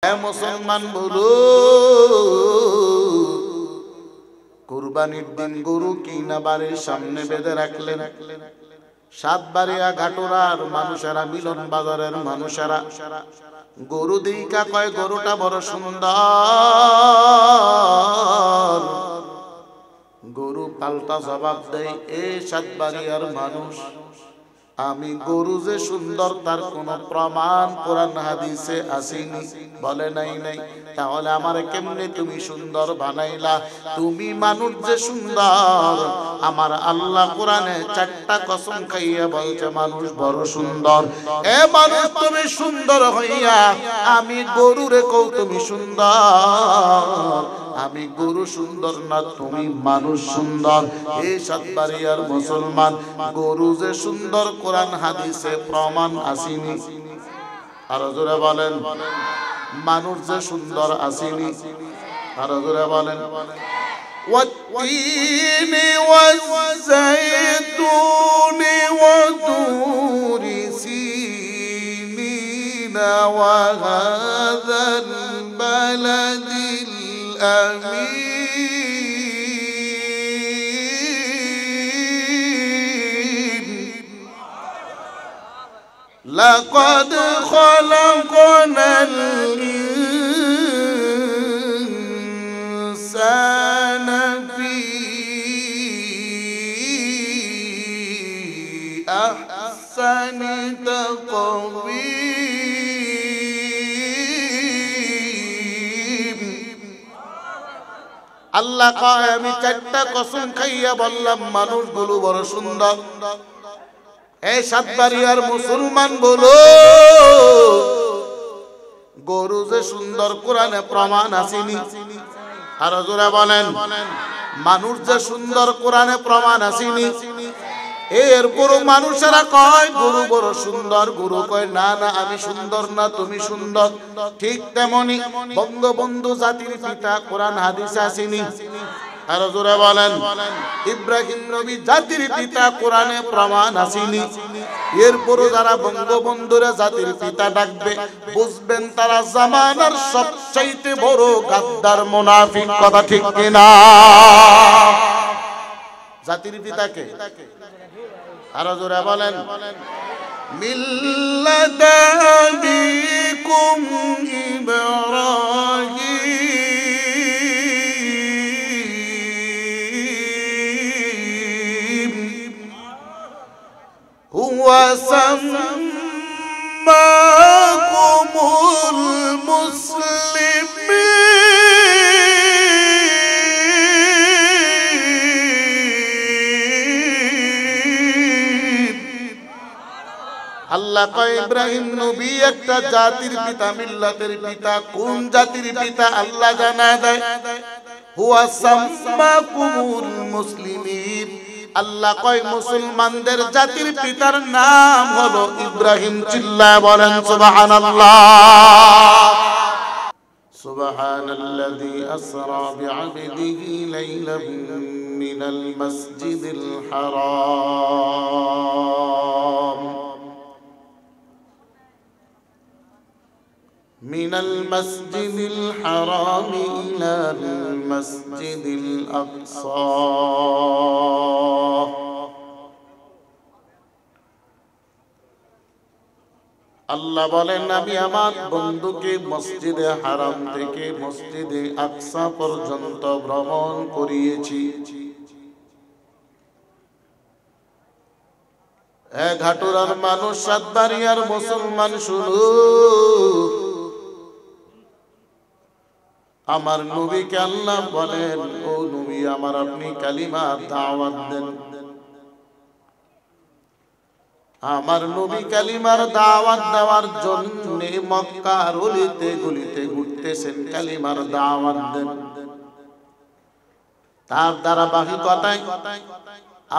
হে মুসলমান বলো, কুরবানির দিন গরু কিনা বাড়ির সামনে বেঁধে রাখলেন। সাতবাড়িয়া ঘাটুরার মানুষেরা, মিলন বাজারের মানুষেরা গরু দিকা কয় গরুটা বড় সুন্দর। গরু পাল্টা জবাব দেয়, এ সাতবাড়িয়ার মানুষ, আমি গরু যে সুন্দর তার কোন প্রমাণ কোরআন হাদিসে আসেনি, বলে নাই। তাহলে আমারে কেমনে তুমি সুন্দর বানাইলা? তুমি মানুষ যে সুন্দর, আমার আল্লাহ কোরআনে 4টা কসম খাইয়া বলছে মানুষ বড় সুন্দর। এ মানুষ তুমি সুন্দর হইয়া আমি গরুরে কও তুমি সুন্দর, আমি গরু সুন্দর না, তুমি মানুষ সুন্দর। এই সাতবাড়িয়ার মুসলমান, গরু যে সুন্দর কোরআন হাদিসে প্রমাণ আসেনি? আরো জোরে বলেন, মানুষ যে সুন্দর আসেনি? আরো জোরে বলেন। والتين والزيتون وطور سينين وهذا البلد الأمين لقد خلقنا الإنسان في أحسن تقويم। আল্লাহ কয় আমি 4টা কসম খাইয়া বললাম মানুষগুলো বড় সুন্দর। এই সাতবাড়িয়ার মুসলমান বলো, গরু যে সুন্দর কোরআনে প্রমাণ আসেনি? আরো জোরে বলেন, মানুষ যে সুন্দর কোরআনে প্রমাণ আসেনি? এরপর মানুষেরা কয় গরু বড় সুন্দর। গরু কয় না না, আমি সুন্দর না, তুমি সুন্দর। ঠিক তেমনি বঙ্গবন্ধু জাতির পিতা কোরআন হাদিসে আসেনি? আরো জোরে বলেন, ইব্রাহিম নবী জাতির পিতা কোরআনে প্রমাণ আসেনি? এরপরও যারা বঙ্গবন্ধুরে জাতির পিতা ডাকবে, বুঝবেন তারা জামানার সবচাইতে বড় গাদ্দার মুনাফিক। কথা ঠিক কিনা? জাতির পিতাকে আরো জোরে বলেন, মিল্লাতা আবিকুম ইব্রাহিম হুয়া সাম্মাকুমুল মুসলিমিন। আল্লাহ কয় ইব্রাহিম নবী একটা জাতির পিতা, মিল্লাতের পিতা। কোন জাতির পিতা আল্লাহ জানা দেয়? হুয়া সাম্মাকুমুল মুসলিমিন। আল্লাহ কয় মুসলমানদের জাতির পিতার নাম হলো ইব্রাহিম। চিল্লায় বলেন সুবহানাল্লাহ। সুবহানাল্লাযী আসরা বিআবদিহি লাইলাম মিনাল মাসজিদিল হারাম من المسجد الحرام إلى المسجد الأقصى আল্লাহ বলেন আমি আমার বন্ধুকে মসজিদে হারাম থেকে মসজিদে আকসা পর্যন্ত ভ্রমণ করিয়েছি। এ ঘাটুরার মানুষ, সাতবাড়িয়ার মুসলমান শুনো, আমার নবীকে আল্লাহ বলেন, ও নবী আমার, আপনি কালিমার দাওয়াত দেন। আমার নবী কালিমার দাওয়াত দেওয়ার জন্য মক্কার অলিতে গলিতে ঘুরতেছেন, কালিমার দাওয়াত দেন। তার ধারাবাহিকতায়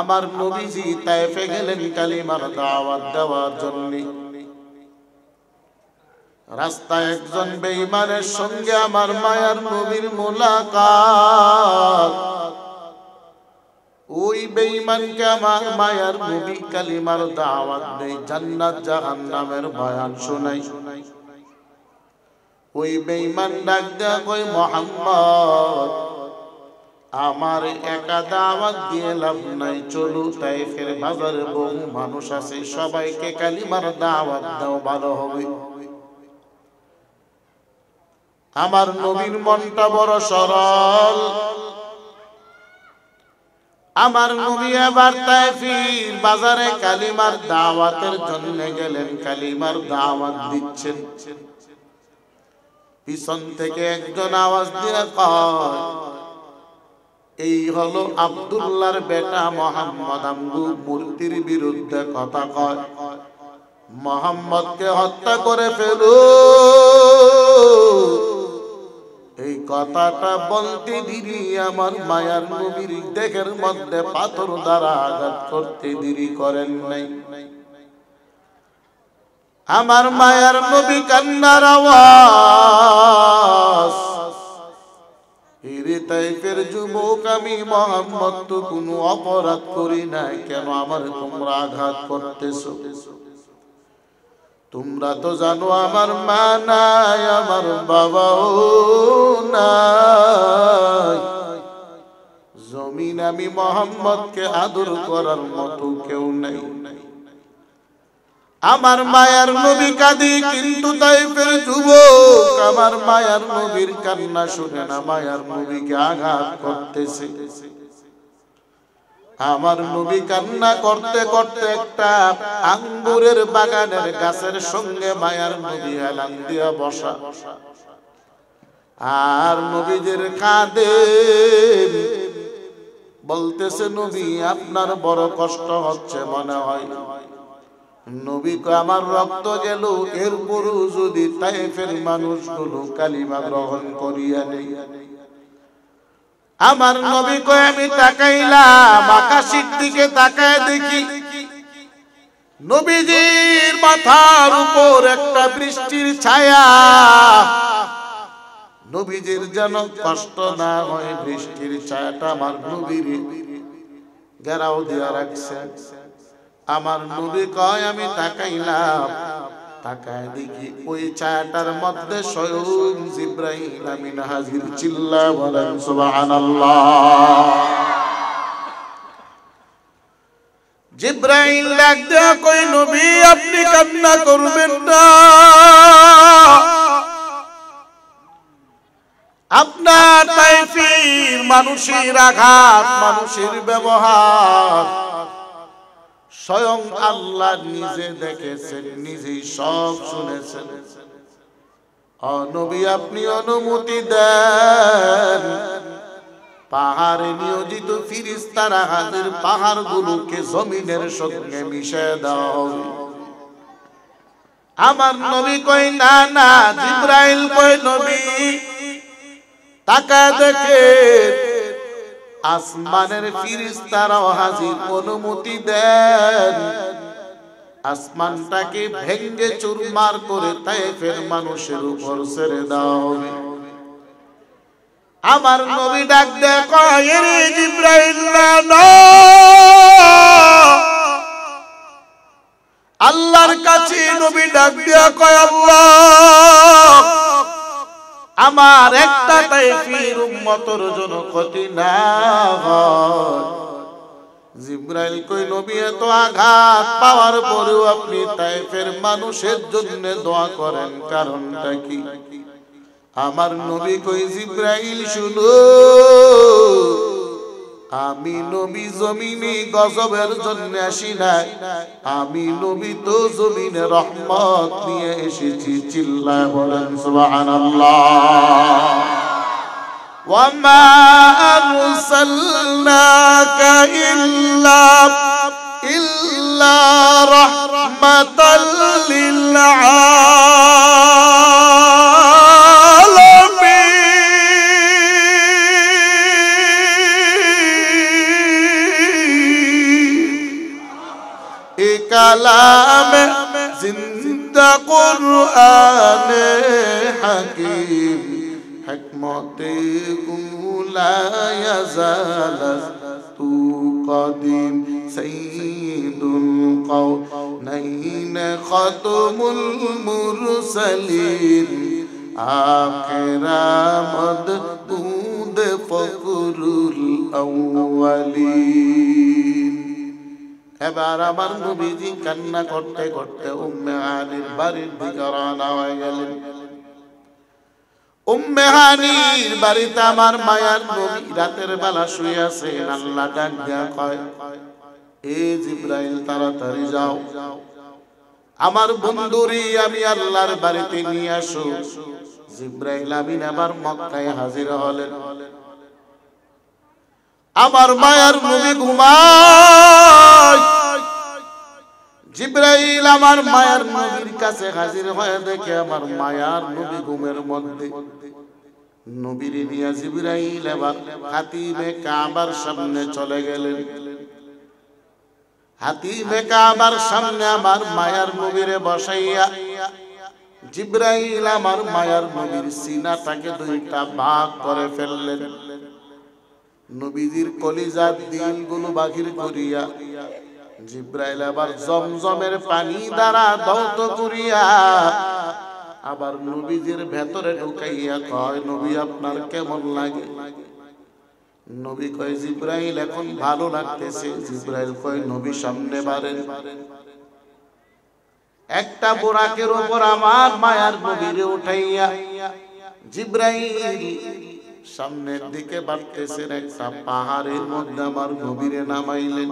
আমার নবীজি তায়েফে গেলেন কালিমার দাওয়াত দেওয়ার জন্য। রাস্তায় একজন বেঈমানের সঙ্গে আমার মায়ার নবীর মুলাকাত। ওই বেঈমানকে আমার মায়ার নবী কালিমার দাওয়াত দেয়, জান্নাত জাহান্নামের বয়ান শোনায়। ওই বেঈমান ডাক দেয়া কই মুহাম্মদ আমার একা দাওয়াত দিয়ে লাভ নাই, চলো তাইফের বাজারে বহু মানুষ আছে, সবাইকে কালিমার দাওয়াত দাও, ভালো হবে। আমার নবীর মনটা বড় সরল। আমার নবী এবার তাইফের বাজারে কালিমার দাওয়াতের জন্য গেলেন, কালিমার দাওয়াত দিচ্ছেন। পিছন থেকে একজন আওয়াজ দিয়ে কয়, এই হলো আব্দুল্লাহর বেটা মুহাম্মদ, আমগো মূর্তির বিরুদ্ধে কথা কয়, মুহাম্মদকে হত্যা করে ফেলো। এই কথাটা বলতে দেরি আমার মায়ার নবীর দেহের মধ্যে পাথর দ্বারা আঘাত করতে দেরি করেন নাই। আমার মায়ার নবী কান্নার আওয়াজ, হিরে তাইফের যুবক আমি মুহাম্মদ তো কোনো অপরাধ করি নাই, কেন আমার তোমরা আঘাত করতেছো? তোমরা তো জানো আমার মা নাই, আমার বাবাও নাই, জমিন আমি মুহাম্মদকে আদর করার মতো কেউ নাই। আমার মায়ার নবী কাঁদি, কিন্তু তাইফের যুবক আমার মায়ার নবীর কান্না শুনে না, মায়ার নবীকে আঘাত করতেছে। আমার নবী কান্না করতে করতে একটা আঙ্গুরের বাগানের গাছের সঙ্গে মায়ার নবী হেলান দিয়া বসা, আর নবীদের কাঁদে বলতেছে, নবী আপনার বড় কষ্ট হচ্ছে মনে হয়। নবী কয়, আমার রক্ত গেল, এরপরও যদি তাইফের মানুষগুলো কালিমা গ্রহণ করিয়া নেই। আমার নবী কয়, আমি তাকাইলাম, আকাশের দিকে তাকায় দেখি নবীজির মাথার উপর একটা বৃষ্টির ছায়া। নবীজির যেন কষ্ট না হয়, বৃষ্টির ছায়াটা আমার নবীর ঘেরাও দিয়া রাখছে। আমার নবী কয়, আমি তাকাইলাম, তাকায় দেখি ওই ছায়াটার মধ্যে স্বয়ং জিবরাইল আমিন হাজির। চিল্লা বলেন সুবহানাল্লাহ। জিবরাইল ডাক দেয়া কই, নবী আপনি কান্না করবেন না, আপনার তাইফের মানুষের আঘাত, মানুষের ব্যবহার স্বয়ং আল্লাহ নিজে দেখেছেন, নিজেই সব শুনেছেন। নবী আপনি অনুমতি দেন, পাহাড়ে নিয়োজিত ফিরিস্তারা হাজির, পাহাড়গুলোকে জমিনের সঙ্গে মিশিয়ে দাও। আমার নবী কই, না না। জিবরাইল কই, নবী তাকায় দেখে আসমানের ফিরিস্তারাও হাজির, অনুমতি দেন আসমানটাকে ভেঙে চুরমার করে তাইফের মানুষের উপর ছেড়ে দাও। আমার নবী ডাক দেয় কয়, রে জিবরাইল না, আল্লাহর কাছে নবী ডাক দেয়া কয়, আল্লাহ আমার একটা তাইফের উম্মতের জন্য ক্ষতি না হয়। জিবরাইল কই, নবী এত আঘাত পাওয়ার পরেও আপনি তাইফের মানুষের জন্য দোয়া করেন, কারণটা কি? আমার নবী কই, জিবরাইল শুনো, আমি নবী জমিনে গজবের জন্য আসি নাই, আমি নবী তো জমিনে রহমত নিয়ে এসেছি। চিল্লায় বলেন সুবহানাল্লাহ। ওয়ামা আরসালনাকা ইল্লা রাহমাতাল লিল কালাম জিন্দা কুরআন হাকিম, হিকমতে উলা ইয়াজাল তু কদিম, সাইয়্যিদুল কাওনাইন খাতমুল মুরসালিন, আখেরামদ বুদ ফখরুল আউয়ালিন। এবার আমার নবীজি কান্না করতে করতে উম্মে হানির বাড়ির দিকে রওনা হয়ে গেলেন। উম্মে হানির বাড়িতে আমার মায়ার নবী রাতের বেলা শুয়ে আছেন। আল্লাহ ডাক দেয়া কয়, এ জিবরাইল তাড়াতাড়ি যাও, আমার বন্ধুরি আমি আল্লাহর বাড়িতে নিয়ে আসো। জিবরাইল আমিন আবার মক্কায় হাজির হলেন। আমার মায়ার নবী ঘুমায়। জিবরাইল আমার মায়ার নবীর কাছে হাজির হয়ে দেখে আমার মায়ার নবী ঘুমের মধ্যে। নবীর নিয়ে জিবরাইল এবার হাতিমে কাবার সামনে চলে গেলেন। হাতিমে কাবার সামনে আমার মায়ার নবীরে বসাইয়া জিবরাইল আমার মায়ার নবীর সিনাটাকে দুইটা ভাগ করে ফেললেন। নবীজির কলিজার দিলগুলো বাহির করিয়া জিবরাইল আবার জমজমের পানি দ্বারা দৌত করিয়া আবার নবীজির ভেতরে ঢুকাইয়া কয়, নবী আপনার কেমন লাগে? নবী কয়, জিবরাইল এখন ভালো লাগতেছে। জিবরাইল কয়, নবী সামনে বাড়েন। একটা বোরাকের উপর আমার মায়ার নবীরে উঠাইয়া জিবরাইল সামনের দিকে বাড়তেছেন। একটা পাহাড়ের মধ্যে আমার নবীরে নামাইলেন।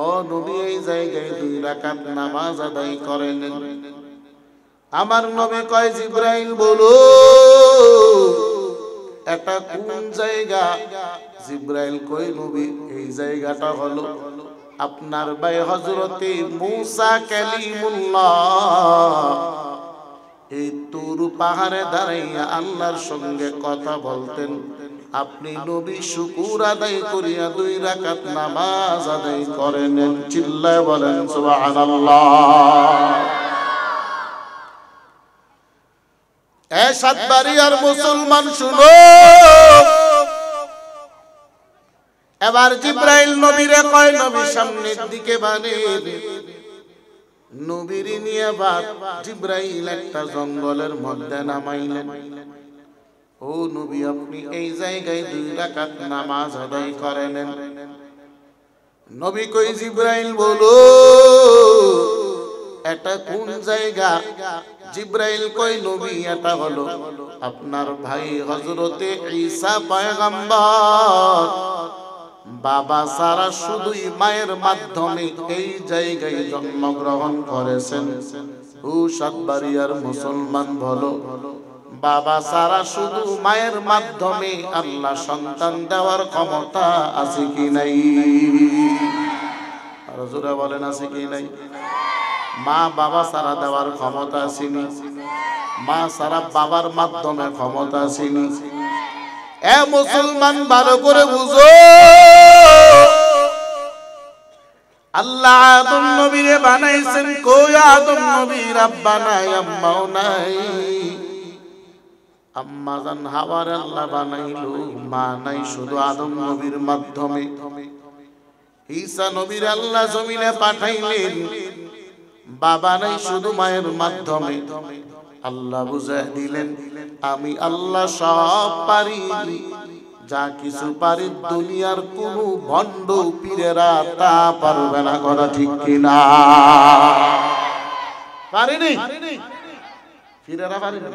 ও নবী এই জায়গায় 2 রাকাত নামাজ আদায় করেন। আমার নবী কয়, জিবরাইল বলো এটা কোন জায়গা? জিবরাইল কয়, নবী এই জায়গাটা হলো আপনার ভাই হযরতে মূসা কালিমুল্লাহ এই তুর পাহাড়ে দাঁড়াইয়া আল্লাহর সঙ্গে কথা বলতেন। আপনি নবী শুকর আদায় করিয়া 2 রাকাত নামাজ আদায় করেন। চিল্লায় বলেন সুবহানাল্লাহ। এ সাতবাড়িয়ার মুসলমান শুনো, এবার জিবরাইল নবীরে কয়, নবী সামনের দিকে বাড়েন। নবীর নিয়ে বাদ জিবরাইল একটা জঙ্গলের মধ্যে নামাইলেন। ও নবী আপনি এই জায়গায় 2 রাকাত নামাজ আদায় করেন। নবী কই, জিবরাইল বলো এটা কোন জায়গা? জিবরাইল কই, নবী এটা হলো আপনার ভাই হযরতে ঈসা পয়গম্বর বাবা সারা শুধুই মায়ের মাধ্যমে এই জায়গায় জন্মগ্রহণ করেছেন। ও সাতবাড়িয়ার মুসলমান বলো, বাবা সারা শুধু মায়ের মাধ্যমে আল্লাহ সন্তান দেওয়ার ক্ষমতা আছে কি নাই? আর জোরে বলেন আছে কি নাই? মা বাবা সারা দেওয়ার ক্ষমতা আসেনি, মা সারা বাবার মাধ্যমে ক্ষমতা আসেনি। এ মুসলমান ভালো করে বুঝো, আল্লাহ আদম নবীরে বানাইছেন। কই আদম নবীর আব্বা নাই, আম্মাও নাই। আম্মা জান হাওয়ার আল্লাহ বানাইলো, মা নাই শুধু আদম নবীর মাধ্যমে। ঈসা নবীর আল্লাহ জমিনে পাঠাইলেন, বাবা নাই শুধু মায়ের মাধ্যমে। আল্লাহ বুঝাই দিলেন, আমি আল্লাহ সব পারি, যা কিছু পারি দুনিয়ার কোন ভণ্ড পীরেরা তা পারবে না। কথা ঠিক কিনা? পারিনি, পীরেরা পারিনি।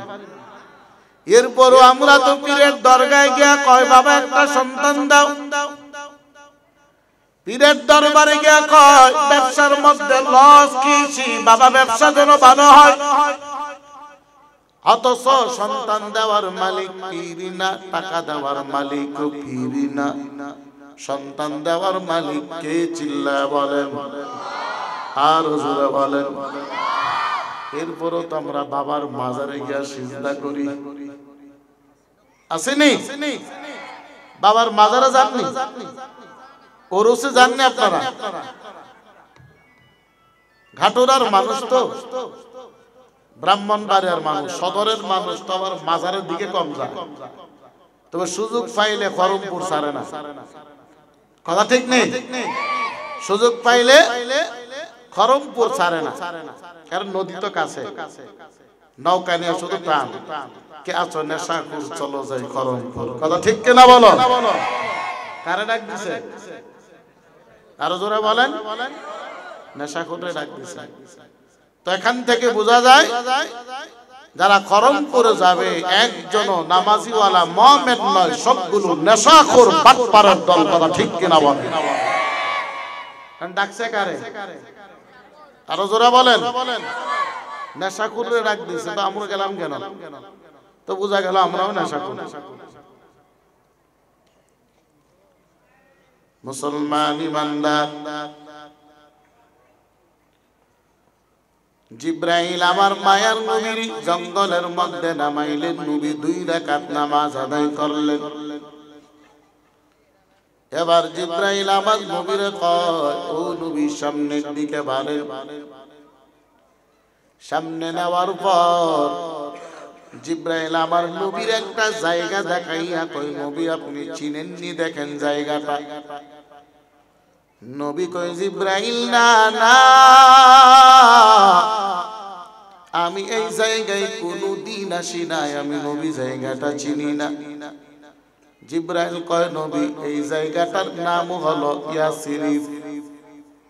এরপরও আমরা তো পীরের দরগায় গিয়া কয়, বাবা একটা সন্তান দাও। পীরের দরবারে গিয়া কয়, ব্যবসার মধ্যে লস খেয়েছি, বাবা ব্যবসা যেন ভালো হয়। অথচ সন্তান দেওয়ার মালিক পীর না, টাকা দেওয়ার মালিক পীর না। সন্তান দেওয়ার মালিক কে? চিল্লায় বলেন, আর জোরে বলেন। এরপরও তো আমরা বাবার মাজারে গিয়া সিজদা করি, আসেনি? বাবার মাজারে যাননি, ওরসে যাননি আপনারা? ঘাটুরার মানুষ তো, ব্রাহ্মণবাড়িয়ার মানুষ, সদরের মানুষ তো আবার মাজারের দিকে কম যায়। তবে সুযোগ পাইলে খরমপুর ছাড়ে না। কথা ঠিক নেই? সুযোগ পাইলে খরমপুর ছাড়ে না, কারণ নদী তো কাছে। নৌকা নিয়ে শুধু টান, কে আছো নেশাখোর চলো যাই খরমপুর। কথা ঠিক কিনা বলো? কারে ডাক দিছে? আরো জোরে বলেন। নেশাখোরে ডাক দিছে। তো এখান থেকে বোঝা যায় যারা খরমপুরে যাবে একজন নামাজিওয়ালা মুমিন নয়, সবগুলো নেশাখোর বাটপারের দল। কথা ঠিক কিনা বলেন? ডাকছে কারে? আরো জোরে বলেন। নেশাখোরে ডাক দিছে, তো আমরা গেলাম কেন? তো বোঝা গেল আমরাও নেশাখোর। মুসলমান ইমানদার, জিব্রাইল আমার মায়ার নবীর জঙ্গলের মধ্যে নামাইলেন। নবী 2 রাকাত নামাজ আদায় করলেন। এবার জিব্রাইল আমার নবীরে কয়, ও নবী সামনের দিকে বাড়েন। সামনে নেওয়ার পর জিব্রাইল আমার নবীর একটা জায়গা দেখাইয়া কই, নবী আপনি চিনেননি, দেখেন জায়গাটা। নবী কই, জিব্রাইল না না, আমি এই জায়গায় কোনদিন আসি নাই, আমি নবী জায়গাটা চিনি না। জিব্রাইল কয়, নবী এই জায়গাটার নাম হলো ইয়াসরিব,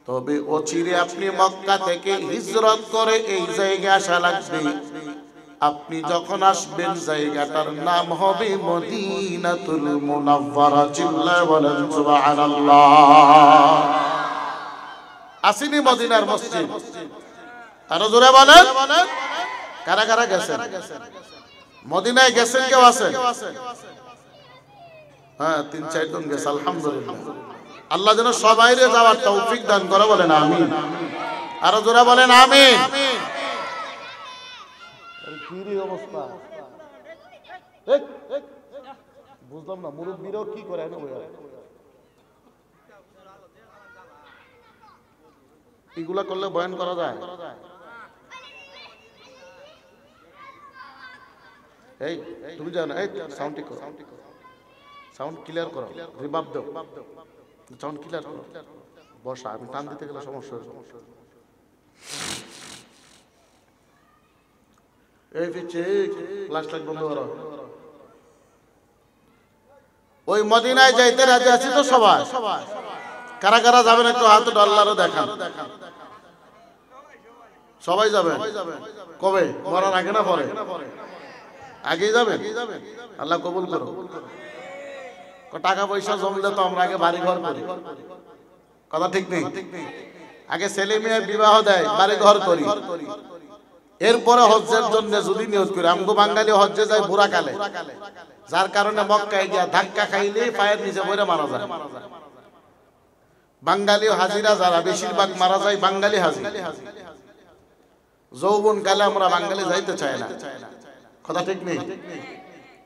তবে অচিরে আপনি মক্কা থেকে হিজরত করে এই জায়গায় আসা লাগবে। আপনি যখন আসবেন জায়গাটার নাম হবে মদিনাতুল মুনাওয়ারা। চিল্লায় বলেন সুবহানাল্লাহ। আসেনি মদিনার মসজিদ? আরো জোরে বলেন। কারা কারা গেছেন? মদিনায় গেছেন কেউ আছেন? হ্যাঁ, 3-4 জন গেছে, আলহামদুলিল্লাহ। আল্লাহ যেন সবাইরে যাওয়ার তৌফিক দান করে, বলেন আমিন। আরো জোরে বলেন আমিন। কি অবস্থা বুঝলাম না, মুরব্বীরাও কি করে না? এগুলা করলে বয়ান করা যায়? এই তুমি জানো, এই সাউন্ড ঠিক করো, সাউন্ড ক্লিয়ার করো, রিভার্ব দাও, সাউন্ড ক্লিয়ার করো। বসা, আমি টান দিতে গেলে সমস্যা। এই পিছে লাস্ট লাইট বন্ধ করো। ওই মদিনায় যাইতে রাজি আছি তো সবাই? কারা কারা যাবেন একটু হাত আল্লাহরও দেখান। সবাই যাবেন? কবে? মরার আগে না পরে? আগেই যাবেন? আল্লাহ কবুল করো। টাকা পয়সা জমলে তো আমরা আগে বাড়ি ঘর করি। কথা ঠিক নেই? আগে ছেলে মেয়ে বিবাহ দেয়, বাড়ি ঘর করি, এরপরে হজ্জের জন্য যদি নিয়ত করি। আমগো বাঙালি হজ্জে যায় বুড়া কালে, যার কারণে মক্কায় গিয়া ধাক্কা খাইলে পায়ের নিচে পড়ে মারা যায়। বাঙালি হাজিরা যারা বেশিরভাগ মারা যায় বাঙালি হাজি। যৌবন কালে আমরা বাঙালি যাইতে চাই না। কথা ঠিক নেই?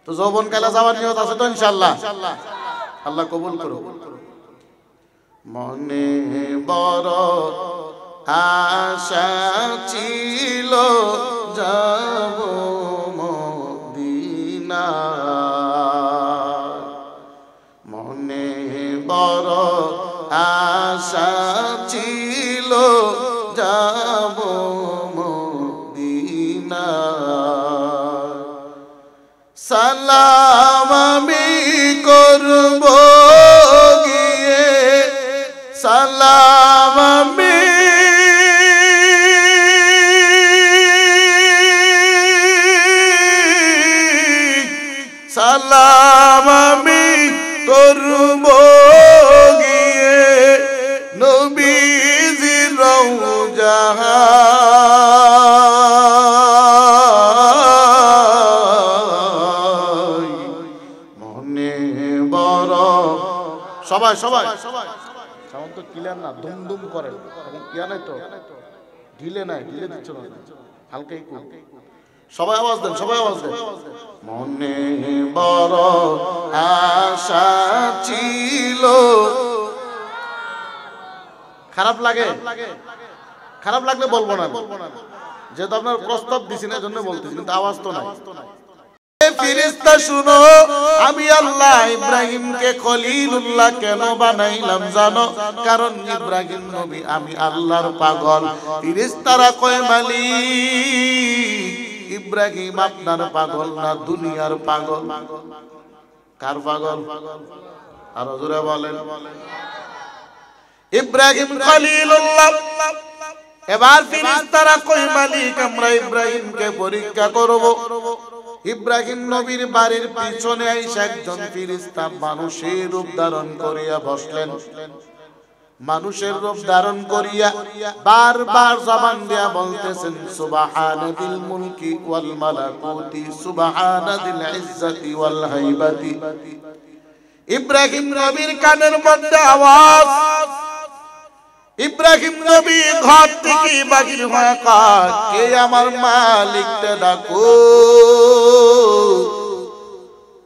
তো যৌবন কালে যাওয়ার নিয়ত আছে তো ইনশাআল্লাহ? আল্লাহ কবুল করো। মনে বড় আশা ছিল যাব মদিনা, মনে বড় আশা ছিল যাব মদিনা। সালাম আমি করব গিয়ে, সালাম আমি সালাম আমি করব গিয়ে নবীজির রওজা। মনে বড় সবাই সবাই সাউন্ড তো ক্লিয়ার না, দুম দুম করে, ইয়া নাই তো, ঢিলে নাই, ঢিলে দিচ্ছ না, হালকাই কর। সবাই আওয়াজ দেন, সবাই আওয়াজ দেন। মনে বড় আশা ছিল। খারাপ লাগে? খারাপ লাগলে বলবো না, যেহেতু আপনার প্রস্তাব দিছি না জন্য বলতেছি, কিন্তু আওয়াজ তো নাই। ফেরেশতা শুনো, আমি আল্লাহ ইব্রাহিমকে খলিলুল্লাহ কেন বানাইলাম জানো? কারণ ইব্রাহিম নবী আমি আল্লাহর পাগল। ফেরেশতারা কয় মালিক ইব্রাহিম আপনার পাগল না দুনিয়ার পাগল? কার পাগল? আরো জোরে বলেন। ইব্রাহিম খলিলুল্লাহ। এবার ফেরেশতারা কই মালিক আমরা ইব্রাহিমকে পরীক্ষা করব। ইব্রাহিম নবীর বাড়ির পিছনে আইসা একজন ফেরেশতা মানুষের রূপ ধারণ করিয়া বসলেন। মানুষের রূপ ধারণ করিয়া বারবার জবান দিয়া বলতেছেন সুবহানাল মুলকি ওয়াল মালাকুতি সুবহানাল ইজ্জতি ওয়াল হাইবাতি। ইব্রাহিম নবীর কানের মধ্যে আওয়াজ। ইব্রাহিম নবী ঘর থেকে বাহির হয়ে কয় কে আমার মালিককে ডাকো।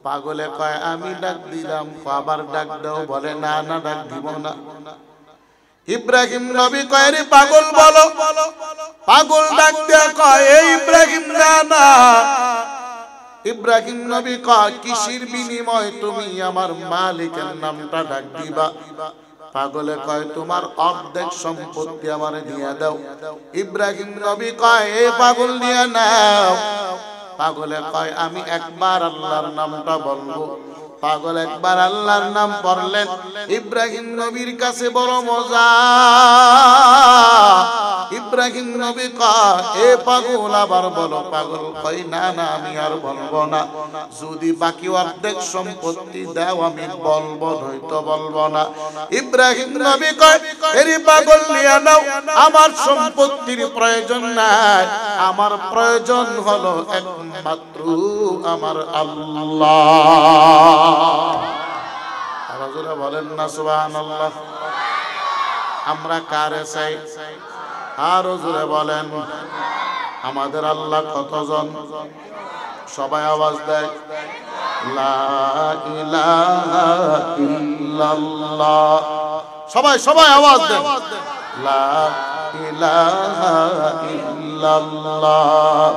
পাগলে কয় আমি ডাক দিলাম। আবার ডাক দাও, বলে না না ডাক দিব না। ইব্রাহিম নবী কয় রে পাগল বলো। পাগল ডাক দেয়া কয় এই ইব্রাহিম না না। ইব্রাহিম নবী কয় কিসের বিনিময়ে তুমি আমার মালিকের নামটা ডাক দিবা? পাগলে কয় তোমার অর্ধেক সম্পত্তি আমারে দিয়ে দাও। ইব্রাহিম নবী কয় এ পাগল নিয়ে নাও। পাগলে কয় আমি একবার আল্লাহর নামটা বলবো। পাগল একবার আল্লাহর নাম পড়লেন। ইব্রাহিম নবীর কাছে বড় মজা। ইব্রাহিম নবী কয় এ পাগল আবার বলো। পাগল কয় না না আমি আর বলবো না। যদি বাকি অর্ধেক সম্পত্তি দাও আমি বলবো, নয়তো বলবো না। ইব্রাহিম নবী কয় এরে পাগল নিয়ে নাও, আমার সম্পত্তির প্রয়োজন নাই। আমার প্রয়োজন হলো একমাত্র আমার আল্লাহ। রাজুরা বলেন না সুবহানাল্লাহ। আমরা কারে চাই? আরো জোরে বলেন। আমাদের আল্লাহ কতজন? সবাই আওয়াজ দেয় লা ইলাহা ইল্লাল্লাহ। সবাই সবাই আওয়াজ দেন লা ইলাহা ইল্লাল্লাহ।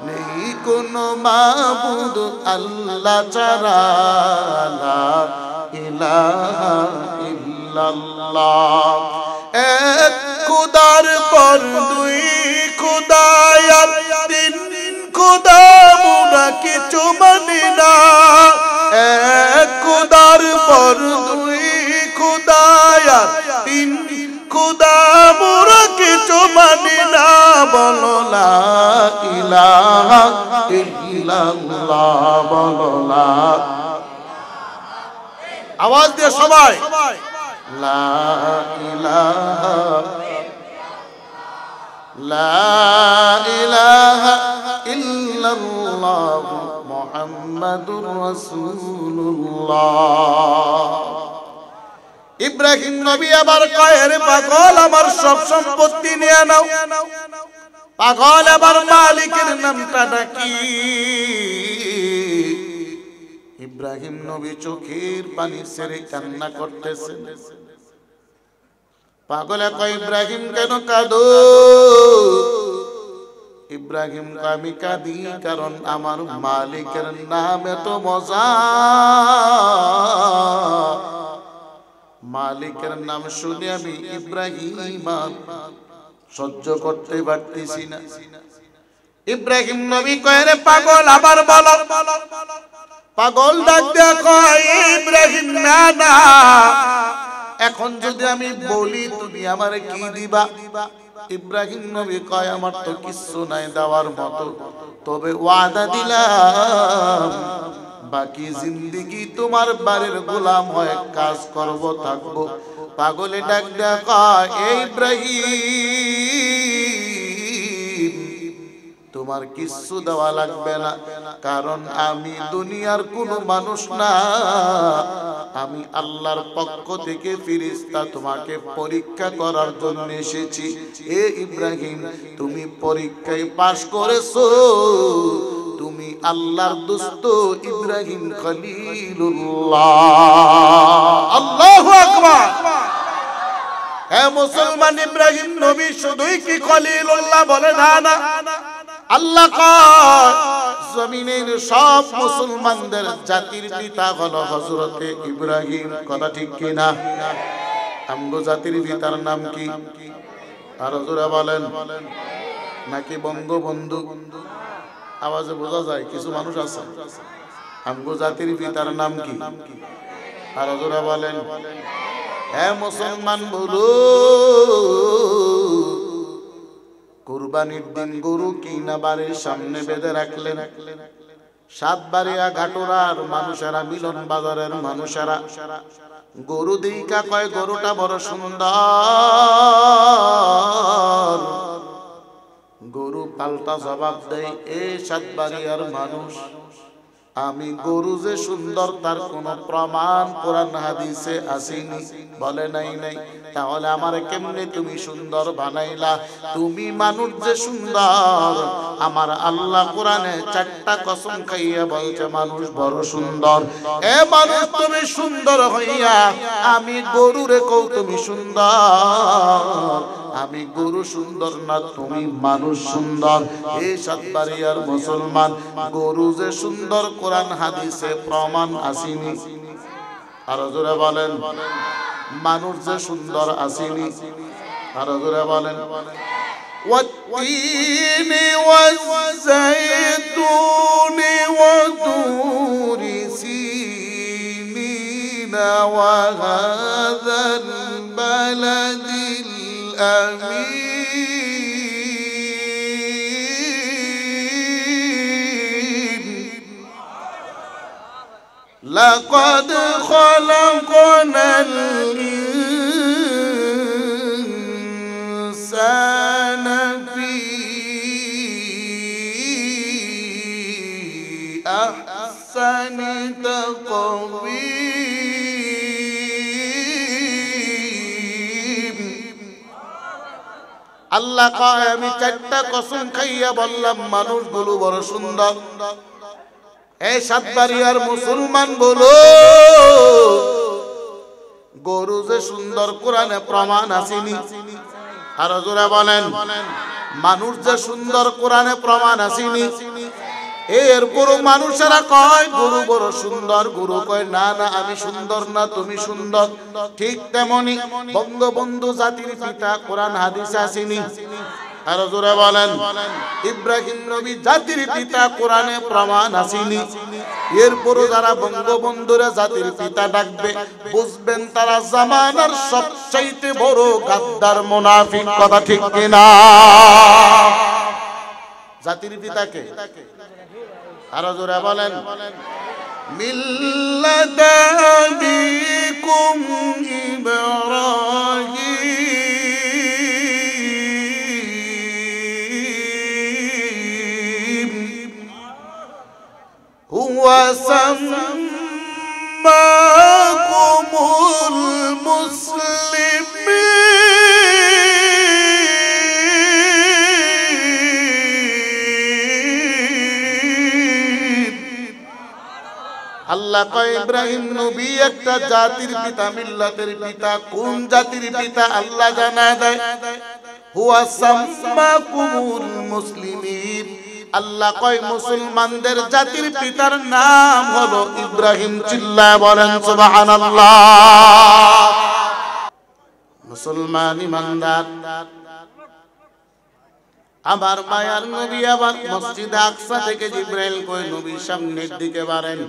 নেই কোনো মাবুদ আল্লাহ ছাড়া। লা ইলাহা ইল্লাল্লাহ। এক খুদার পর দুই খুদা, তিন খুদা মোরা কিছু মানি না। এক খুদার পর দুই খুদা, তিন খুদা মোরা কিছু মানি না। বলো লা ইলাহা ইল্লাল্লাহ। বলো লা। আওয়াজ দিয়ে সবাই লা ইলাহা লা ইলাহা ইল্লাল্লাহ মুহাম্মাদুর রাসূলুল্লাহ। ইব্রাহিম নবী আবার কয় রে পাগল আমার সব সম্পত্তি নিয়ে নাও। পাগল আবার মালিকের নামটা ডাকি। ইব্রাহিম নবী চোখের পানি ছেড়ে কান্না করতেছেন। পাগলে কয় ইব্রাহিম কেন কাঁদো? ইব্রাহিম কয় আমি কাঁদি কারণ আমার মালিকের নাম এত মজা। মালিকের নাম শুনে আমি ইব্রাহিম সহ্য করতে পারতেছি না। ইব্রাহিম নবী কয় রে পাগল আবার বলো। পাগল ডাক দেয়া কয় ইব্রাহিম না না। এখন যদি আমি বলি তুমি আমারে কি দিবা? ইব্রাহিম নবী কয় আমার তো কিছু নাই দেওয়ার মতো, তবে ওয়াদা দিলাম বাকি জিন্দেগি তোমার বাড়ির গোলাম হয়ে কাজ করব থাকবো। পাগলে ডাক দেয়া কয় ইব্রাহিম তোমার কিছু দেওয়া লাগবে না, কারণ আমি দুনিয়ার কোনো মানুষ না, আমি আল্লাহর পক্ষ থেকে ফেরেশতা তোমাকে পরীক্ষা করার জন্য এসেছি। এ ইব্রাহিম তুমি পরীক্ষায় পাশ করেছো, তুমি আল্লাহর দোস্ত ইব্রাহিম খলিলুল্লাহ। আল্লাহু আকবার। হে মুসলমান, ইব্রাহিম নবী শুধুই কি খলিলুল্লাহ বলে না না, আল্লাহ কয় জমিনের সব মুসলমানদের জাতির পিতা হলো হযরতে ইব্রাহিম। কথা ঠিক কি না? আমগো জাতির পিতার নাম কি? আর জোরে বলেন। নাকি বঙ্গবন্ধু? আওয়াজে বোঝা যায় কিছু মানুষ আছে। আমগো জাতির পিতার নাম কি? আর ওরা বলেন, হে মুসলমান বলো, কুরবানির দিন গরু কিনা বাড়ির সামনে বেঁধে রাখলেন। সাতবাড়িয়া ঘাটুরার মানুষেরা, মিলন বাজারের মানুষেরা গরু দিকা কয় গরুটা বড় সুন্দর। গরু পাল্টা জবাব দেয়, এ সাতবাড়িয়ার মানুষ, আমি গরু যে সুন্দর তার কোন প্রমাণ কোরআন হাদিসে আসেনি, বলে নাই। তাহলে আমার কেমনে তুমি সুন্দর বানাইলা? তুমি মানুষ যে সুন্দর, আমার আল্লাহ কোরআনে 4টা কসম খাইয়া বলছে মানুষ বড় সুন্দর। এ মানুষ তুমি সুন্দর হইয়া আমি গরুরে কও তুমি সুন্দর, আমি গরু সুন্দর না, তুমি মানুষ সুন্দর। এই সাতবাড়িয়ার মুসলমান, গরু যে সুন্দর কোরআন হাদিসে প্রমাণ আসেনি। আরো জোরে বলেন, মানুষ যে সুন্দর আসেনি। আরো জোরে বলেন, والتين والزيتون وطور سينين وهذا البلد الأمين لقد خلقنا الإنسان في أحسن تقويم। আল্লাহ কয় আমি 4টা কসম খাইয়া বললাম মানুষগুলো বড় সুন্দর। এই সাতবাড়িয়ার মুসলমান বলো, গরু যে সুন্দর কোরআনে প্রমাণ আসেনি। আর জোরে বলেন, মানুষ যে সুন্দর কোরআনে প্রমাণ আসেনি। এরপরও মানুষেরা কয় গরু বড় সুন্দর। গরু কয় না না, আমি সুন্দর না, তুমি সুন্দর। ঠিক তেমনি বঙ্গবন্ধু জাতির পিতা কোরআন হাদিসে আসেনি। আর জোরে বলেন, ইব্রাহিম নবী জাতির পিতা কোরআনে প্রমাণ আসেনি। এরপরও যারা বঙ্গবন্ধুরা জাতির পিতা ডাকবে, বুঝবেন তারা জামানার সবচাইতে বড় গাদ্দার মুনাফিক। কথা ঠিক কিনা? জাতির পিতাকে আর জোরে বলেন, মিল্লাতা আবিকুম ইব্রাহিম হুয়া সাম্মাকুমুল মুসলিমিন। আল্লাহ কয় ইব্রাহিম নবী একটা জাতির পিতা, মিল্লাতের পিতা। কোন জাতির পিতা আল্লাহ জানায় দেয়, হুয়া সাম্মাকুমুল মুসলিমিন। আল্লাহ কয় মুসলমানদের জাতির পিতার নাম হলো ইব্রাহিম। চিল্লায় বলেন সুবহানাল্লাহ। মুসলমান ইমানদার, আমার মায়ার নবী আবার মসজিদে আকসা থেকে জিবরাইল কয় নবীর সামনের দিকে বাড়েন।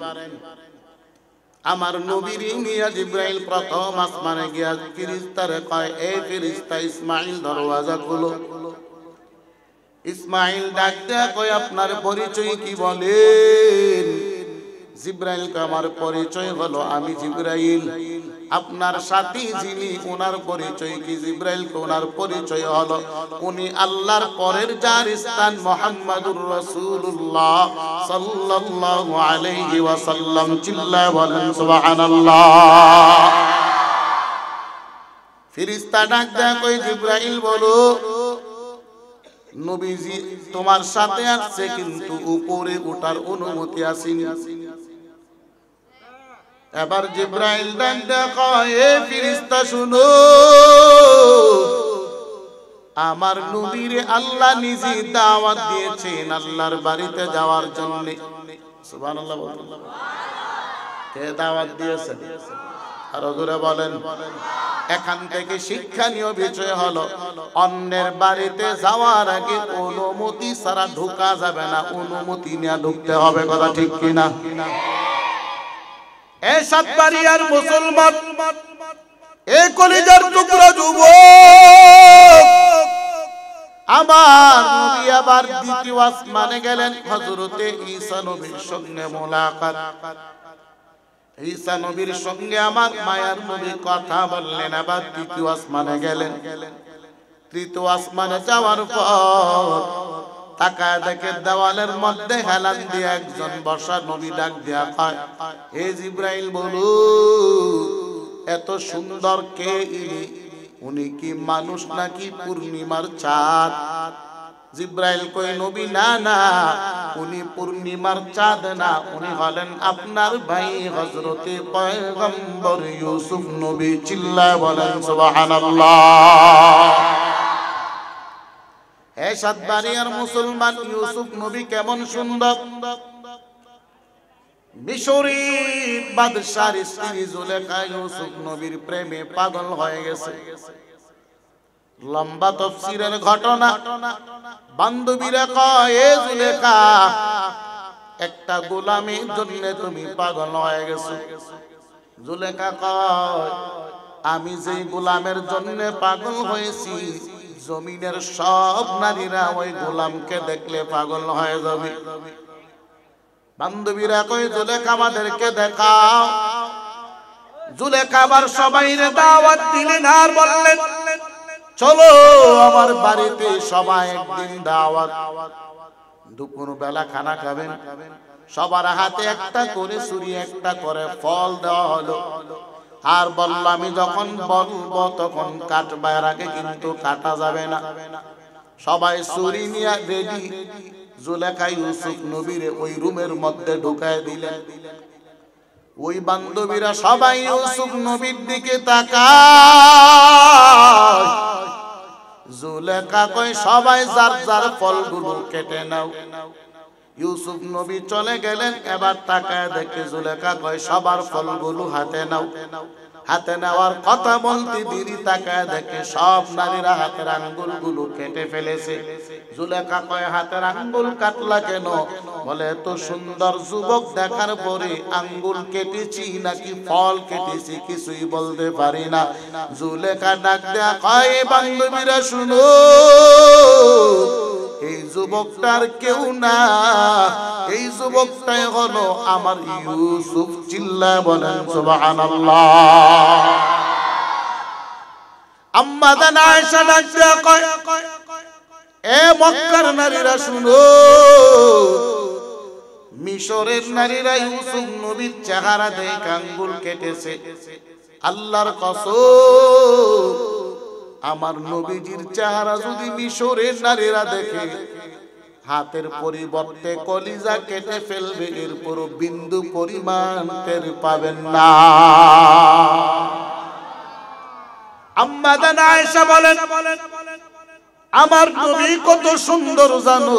আমার নবীর নিয়া জিবরাইল প্রথম আসমানে গিয়া ফেরেশতারে কয়, এই ফেরেশতা ইসমাঈল দরওয়াজা খুলো। ইসমাঈল ডাক দেয়া কয়, আপনার পরিচয় কি বলেন? জিবরাইল কয়, আমার পরিচয় হলো আমি জিবরাইল। আপনার সাথী যিনি, ওনার পরিচয় কি? জিবরাইল কয়, ওনার পরিচয় হলো উনি আল্লাহর পরের যার স্থান মুহাম্মাদুর রাসূলুল্লাহ সাল্লাল্লাহু আলাইহি ওয়াসাল্লাম। চিল্লায় বলেন সুবহানাল্লাহ। ফেরেশতা ডাক দেয়া কয়, জিবরাইল বলো, নবীজি তোমার সাথে আসছে কিন্তু উপরে ওঠার অনুমতি আসেনি। এবার জিবরাইল ডাক দেয়া কয়, এ ফেরেশতা শুনো, আমার নবীরে আল্লাহ নিজে দাওয়াত দিয়েছেন আল্লাহর বাড়িতে যাওয়ার জন্য। সুবহানাল্লাহ বলেন, কে দাওয়াত দিয়েছেন? আর জোরে বলেন, এখান থেকে শিক্ষণীয় বিষয় হলো অন্যের বাড়িতে যাওয়ার আগে অনুমতি ছাড়া ঢোকা যাবে না, অনুমতি নিয়ে ঢুকতে হবে। কথা ঠিক কিনা? এ সাতবাড়িয়ার মুসলমান, এ কলিজার টুকরা যুবক, আমার নবী আবার দ্বিতীয় আসমানে গেলেন। হযরতে ঈসা নবীর সঙ্গে মোলাকাত। ঈসা নবীর সঙ্গে আমার মায়ার নবী কথা বললেন, আবার তৃতীয় আসমানে গেলেন। তৃতীয় আসমানে যাওয়ার পর তাকায় দেখে দেওয়ালের মধ্যে হেলান দিয়ে একজন বসা। নবী ডাক দিয়া কয়, হে জিবরাইল, বলু এত সুন্দর কে ইনি? উনি কি মানুষ নাকি পূর্ণিমার চাঁদ? জিবরাইল কই, নবী না না, উনি পূর্ণিমার চাঁদ না, উনি হলেন আপনার ভাই হযরতে পয়গম্বর ইউসুফ নবী। চিল্লায় বলেন সুবহানাল্লাহ। হে সাতবাড়িয়ার মুসলমান, ইউসুফ নবী কেমন সুন্দর! মিশরি বাদশার স্ত্রী জুলেখা ইউসুফ নবীর প্রেমে পাগল হয়ে গেছে। লম্বা তাফসীরের ঘটনা। বান্ধবীরা কয়, এ জুলেখা, একটা গোলামের জন্য তুমি পাগল হয়ে গেছো। জুলেখা কয়, আমি যে গোলামের জন্য পাগল হয়েছি, জমিনের সব নারীরা ওই গোলামকে দেখলে পাগল হয়ে যাবে। বান্ধবীরা কই, জুলেখা আমাদেরকে দেখাও। জুলেখা আবার সবাইরে দাওয়াত দিলেন আর বললেন, চলো আমার বাড়িতে সবাই একদিন দাওয়াত। দুপুর বেলা খানা খাবেন। সবার হাতে একটা করে ছুরি, একটা করে ফল দেওয়া হলো। আর বলল, আমি যখন বলবো তখন কাটবার আগে কিন্তু কাটা যাবে না। সবাই ছুরি নিয়ে রেডি। জুলেখা ইউসুফ নবীরে ওই রুমের মধ্যে ঢুকায় দিলেন। ওই বান্ধবীরা সবাই ইউসুফ নবীর দিকে তাকায়। জুলেখা কয়, সবাই যার যার ফলগুলো কেটে নাও। ইউসুফ নবী চলে গেলেন। এবার তাকায় দেখে জুলেখা কয়, সবার ফলগুলো হাতে নাও। হাতে নেওয়ার কথা বলতে দেরি, তাকায় দেখে সব নারীরা হাতের আঙ্গুলগুলো কেটে ফেলেছে। জুলেখা কয়, হাতের আঙ্গুল কাটলা কেন? বলে, এত সুন্দর যুবক দেখার পরে আঙ্গুল কেটেছি নাকি ফল কেটেছি কিছুই বলতে পারি না। জুলেখা ডাক দেয়া কয়, বান্ধবীরা শুনো, এই যুবকটার কেউ না, এই যুবকটাই হলো আমার ইউসুফ। চিল্লায় বলেন সুবহানাল্লাহ। আম্মা জান আয়েশা ডাক দেয়া কয়, এ মক্কার নারীরা শুনো, মিশরের নারীরা ইউসুফ নবীর চেহারা দেখে আঙ্গুল কেটেছে। আল্লাহর কসম, আমার নবীজির চেহারা যদি মিশরের নারীরা দেখে, হাতের পরিবর্তে কলিজা কেটে ফেলবে, এরপর বিন্দু পরিমাণ টের পাবেন না। আম্মা জান আয়েশা বলেন, আমার নবী কত সুন্দর জানো।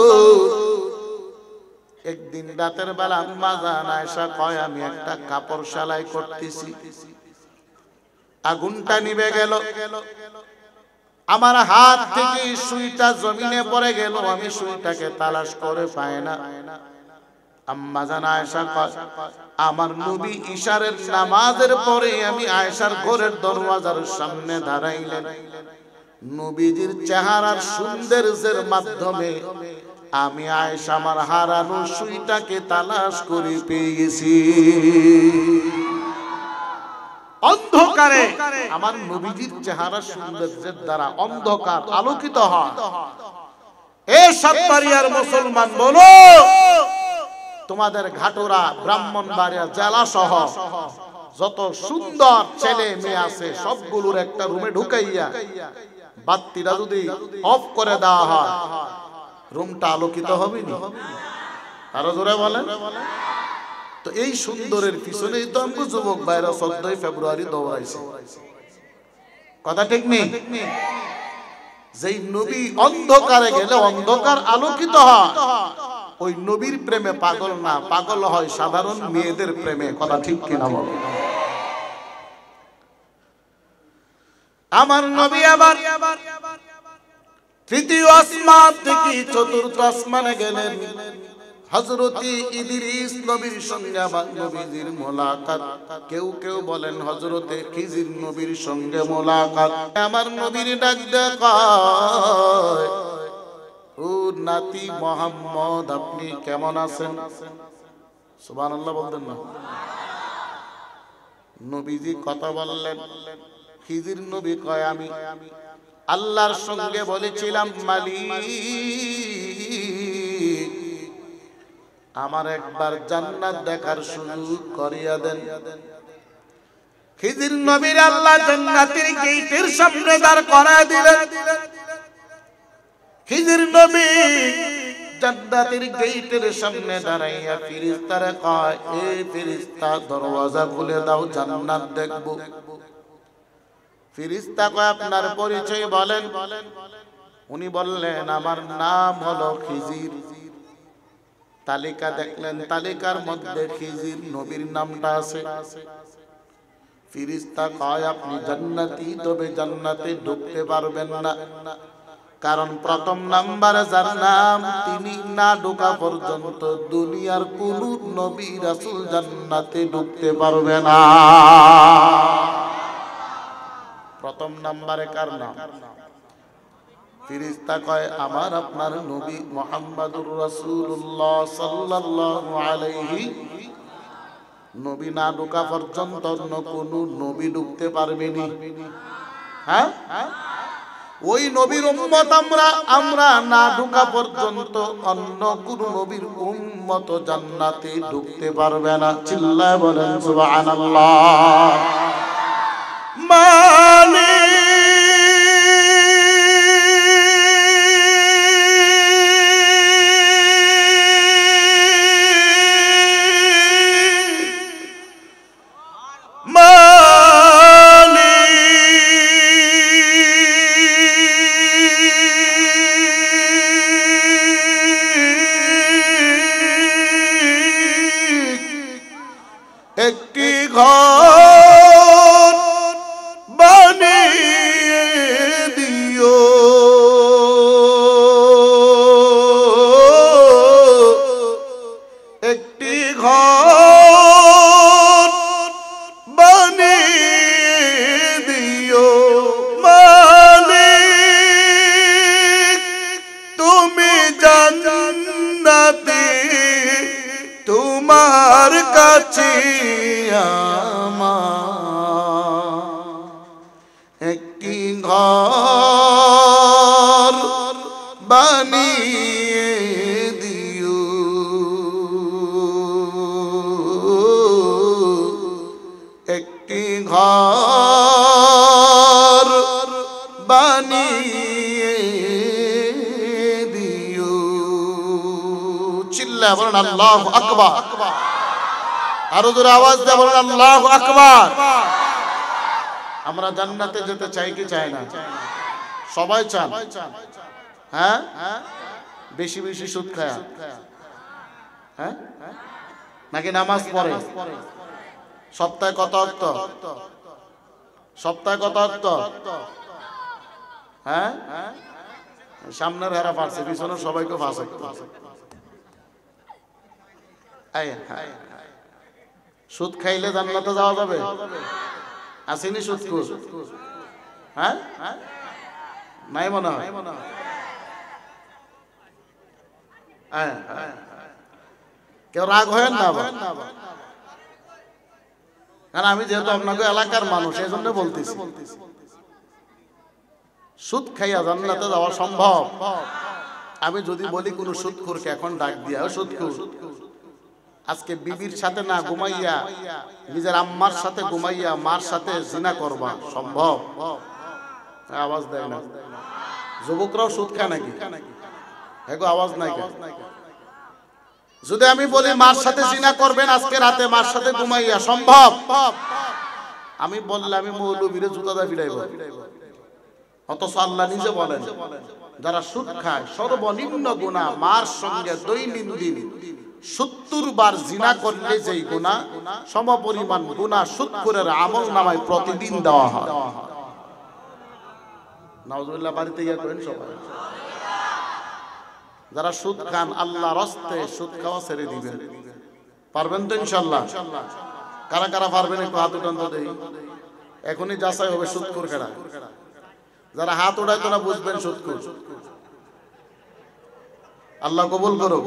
একদিন রাতের বেলা আম্মা জান আয়েশা কয়, আমি একটা কাপড় সেলাই করতেছি, আগুনটা নিভে গেল। আমার হাত থেকে সুইটা জমিনে পড়ে গেল, আমি সুইটাকে তালাশ করে পাই না। আম্মা জান আয়েশা কয়, আমার নবী ইশারের নামাজের পরে আমি আয়েশার ঘরের দরওয়াজার সামনে দাঁড়াইলেন। নবীজির চেহারার সৌন্দর্যের মাধ্যমে আমি আয়েশা আমার হারানো সুইটাকে তালাশ করে পেয়ে গেছি। অন্ধকারে আমার নবীজির চেহারা সৌন্দর্যের দ্বারা অন্ধকার আলোকিত হয়। এ সাতবাড়িয়ার মুসলমান, বলো তোমাদের ঘাটুরা, ব্রাহ্মণবাড়িয়া জেলা সহ যত সুন্দর ছেলে মেয়ে আছে সবগুলোর একটা রুমে ঢুকাইয়া বাতিটা যদি অফ করে দেওয়া হয়, রুমটা আলোকিত হবে না? আরো জোরে বলেন। তো এই সুন্দরের পিছনেই তো আমরা যুবক ভাইরা 14 ফেব্রুয়ারি দৌড়াইছে। কথা ঠিক নেই? যেই নবী অন্ধকারে গেলে অন্ধকার আলোকিত হয়, ওই নবীর প্রেমে পাগল না, পাগল হয় সাধারণ মেয়েদের প্রেমে। কথা ঠিক কিনা বলো? আমার নবী আবার তৃতীয় আসমান থেকে চতুর্থ আসমানে গেলেন। হযরত ইদ্রিস নবীর সঙ্গে আমার নবীজির মোলাকাত। কেউ কেউ বলেন হযরত খিজির নবীর সঙ্গে মোলাকাত। আমার নবীর ডাক দেয়, ও নাতি মুহাম্মদ, আপনি কেমন আছেন? সুবহানাল্লাহ বলতেন না? নবীজি কথা বললেন। খিজির নবী কয়, আমি আল্লাহর সঙ্গে বলেছিলাম, মালিক আমার একবার জান্নাত দেখার সুযোগ করিয়া দেন। খিজির নবীর আল্লাহ জান্নাতের গেটের সামনে দাঁড় করায় দিলেন। খিজির নবী জান্নাতের গেটের সামনে দাঁড়াইয়া ফেরেশতারে কয়, এ ফেরেশতা, দরওয়াজা খুলে দাও, জান্নাত দেখব। ফেরেশতা কয়, আপনার পরিচয় বলেন। উনি বললেন, আমার নাম হলো খিজির। তালিকা দেখলেন, তালিকার মধ্যে খিজির নবীর নামটা আছে। ফেরেশতা কয়, আপনি জান্নাতি, তবে জান্নাতে ঢুকতে পারবেন না, কারণ প্রথম নাম্বারে যার নাম, তিনি না ঢোকা পর্যন্ত দুনিয়ার কোন নবী রাসূল জান্নাতে ঢুকতে পারবে না। প্রথম নাম্বারে কার নাম? ফেরেশতা কয়, আমার আপনার নবী মুহাম্মদুর রাসূলুল্লাহ সাল্লাল্লাহু আলাইহি। নবী না ঢোকা পর্যন্ত অন্য কোন নবী ঢুকতে পারবে না। হ্যাঁ, ওই নবীর উম্মত আমরা না ঢোকা পর্যন্ত অন্য কোন নবীর উম্মত জান্নাতে ঢুকতে পারবে না। চিল্লায় বলেন সুবহানাল্লাহ। একটি ঘর বানিয়ে দিও, একটি ঘর বানিয়ে দিও মালিক, তুমি জান্নাতে তোমার কাছে একটি ঘর বানিয়ে দিও, একটি ঘর বানিয়ে দিও। চিল্লা বলেন আল্লাহু আকবার। আরো জোরে আওয়াজ দিয়ে বলেন আল্লাহু আকবার। আমরা জান্নাতে যেতে চাই কি চাই না? সবাই চান। হ্যাঁ, বেশি বেশি সুদ খায়, হ্যাঁ, নাকি নামাজ পড়ে? সপ্তাহে কত ওয়াক্ত? সপ্তাহে কত ওয়াক্ত? হ্যাঁ, সামনের হেরা পারছে, পিছনে সবাইকে ফাঁস। সুদ খাইলে জান্নাতে যাওয়া যাবে? আসেনি সুদখোর? হ্যাঁ, নাই মনে হয়। কেউ রাগ হয়েন না, কারণ আমি যেহেতু আপনাকে এলাকার মানুষ, এই জন্য বলতেছি, সুদ খাইয়া জান্নাতে যাওয়া সম্ভব? আমি যদি বলি কোন সুদখোরকে এখন ডাক দিয়া, সুদখোর, আজকে বিবির সাথে না ঘুমাইয়া নিজের আম্মার সাথে ঘুমাইয়া মার সাথে জিনা করবা, সম্ভব? আওয়াজ দেয় না। যুবকরাও সুদ খায় নাকি? এগো আওয়াজ নাই। যদি আমি বলি মার সাথে জিনা করবেন আজকে রাতে মার সাথে ঘুমাইয়া, সম্ভব? আমি বললে আমি মৌলবীরে জুতাদা ফিরাইব। অথচ আল্লাহ নিজে বলেন, যারা সুদ খায় সর্বনিম্ন গুনাহ মার সঙ্গে দৈনন্দিন 70 বার জিনা করলে যেই গুনাহ, সমপরিমাণ গুনাহ সুদখোরের আমলনামায় প্রতিদিন দেওয়া হয়। নাউজুবিল্লাহ বাড়িতে গিয়ে করেন সবাই। যারা সুদ খান আল্লাহর রাস্তে সুদ খাওয়া ছেড়ে দিবেন, পারবেন তো ইনশাআল্লাহ? কারা কারা পারবেন একটু হাত উঠান তো দেই। এখনই যাচাই হবে সুদখোর কারা। যারা হাত উঠাইতো না বুঝবেন সুদখোর। আল্লাহ কবুল করুক।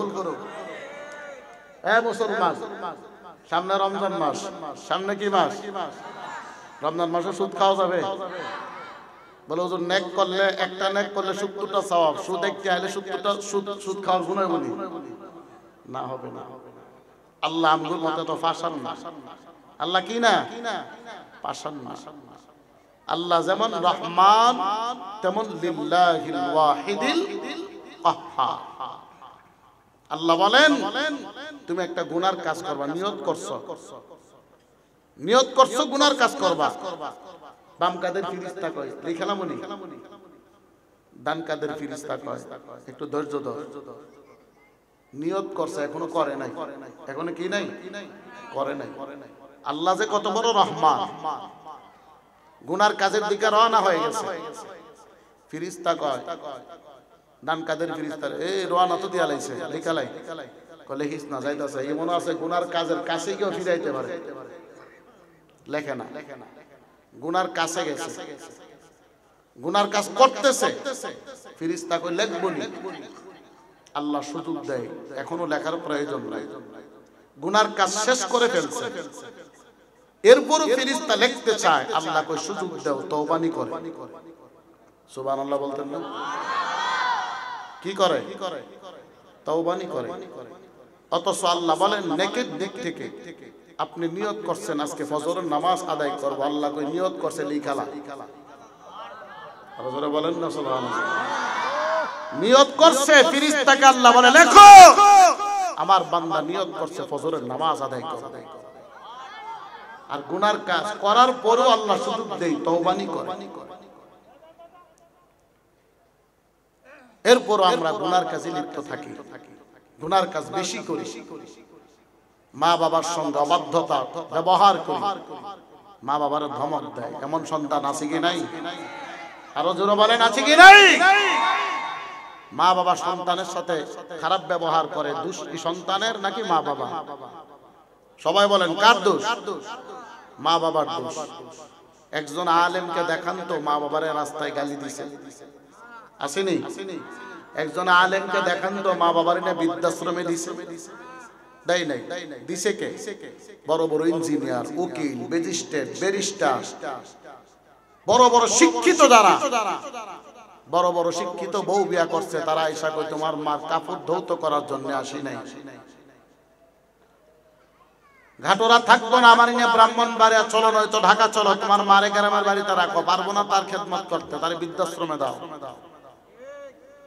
মুসলমান, সামনে রমজান মাস, সামনে কি মাস? রমজান মাসে সুদ খাওয়া যাবে? বলে হুজুর নেক করলে, একটা নেক করলে 70টা সওয়াব, সুদ একটা আইলে 70টা সুদ খাওয়ার গুনাহ বলি না, হবে না। আল্লাহ আমগুর মতে তো ফাসান না। আল্লাহ কি না? পাশান না। আল্লাহ যেমন রহমান তেমন লিল্লাহিল ওয়াহিদিল কাহ্হার। আল্লাহ বলেন তুমি একটা গুনার কাজ করবা, নিয়ত করছো গুনার কাজ করবা। বাম কাদের ফিরিস্তা কয় লিখালাম উনি, ডান কাদের ফিরিস্তা কয় একটু ধৈর্য ধর। নিয়ত করছে এখনো করে নাই, এখনো কি নাই? করে নাই। আল্লাহ যে কত বড় রহমান, গুনার কাজের দিকে রওনা হয়ে গেছে। ফিরিস্তা কয় ডান কাদের ফিরিস্তা রওনা তো দিয়া লাইছে, লিখালাই কয় লিখিস না, যাইতাছে এমন আছে গুনার কাজের কাছে গিয়ে ফিরাইতে পারে, লেখে না। গুনার কাছে গেছে, গুনার কাজ করতেছে, ফিরিস্তা কই লিখবনি। আল্লাহ সুযোগ দেয়, এখনো লেখার প্রয়োজন নাই। গুনার কাজ শেষ করে ফেলছে, এরপরও ফিরিস্তা লিখতে চায়। আল্লাহ কই সুযোগ দাও, তওবানি করে। সুবহানাল্লাহ বলতেন না? কি করে? তওবানি করে। অথচ আল্লাহ বলেন নেকের দিক থেকে আপনি নিয়ত করছেন আজকে ফজরের নামাজ আদায় করব, আল্লাহ কই নিয়ত করছে লিখালা। আরো জোরে বলেন না সুবহানাল্লাহ। নিয়ত করছে, ফেরেশতাকে আল্লাহ বলে লেখো, আমার বান্দা নিয়ত করছে ফজরের নামাজ আদায় করবে। আর গুনার কাজ করার পরেও আল্লাহ সুযোগ দেয়, তওবানি করে। এরপর আমরা গুনার কাজে লিপ্ত থাকি, গুনার কাজ বেশি করি, মা বাবার সঙ্গে অবাধ্যতা ব্যবহার করি, মা বাবার ধমক দেয়। এমন সন্তান আছে কি নাই? আরো জোরে বলেন আছে কি নাই? মা বাবা সন্তানের সাথে খারাপ ব্যবহার করে, দোষ কি সন্তানের নাকি মা বাবা? সবাই বলেন কার দোষ? মা বাবার দোষ। একজন আলেমকে দেখান তো মা বাবারে রাস্তায় গালি দিছে, আসেনি? একজন আলেমকে দেখান তো মা বাবার না বৃদ্ধাশ্রমে দিছে, দেয় নাই? দিছে কে? বড় বড় ইঞ্জিনিয়ার, উকিল, ম্যাজিস্ট্রেট, ব্যারিস্টার, বড় বড় শিক্ষিত যারা, বড় বড় শিক্ষিত বউ বিয়া করছে, তারা আয়েশা কই তোমার মার কাপড় ধৌত করার জন্য আসি নাই। ঘাটরা থাকবো না আমার নিয়ে ব্রাহ্মণবাড়িয়া চলো, নয়তো ঢাকা চলো, তোমার মারে গ্রামের বাড়িতে রাখো, পারবো না তার খেদমত করতে, তার বৃদ্ধাশ্রমে দাও।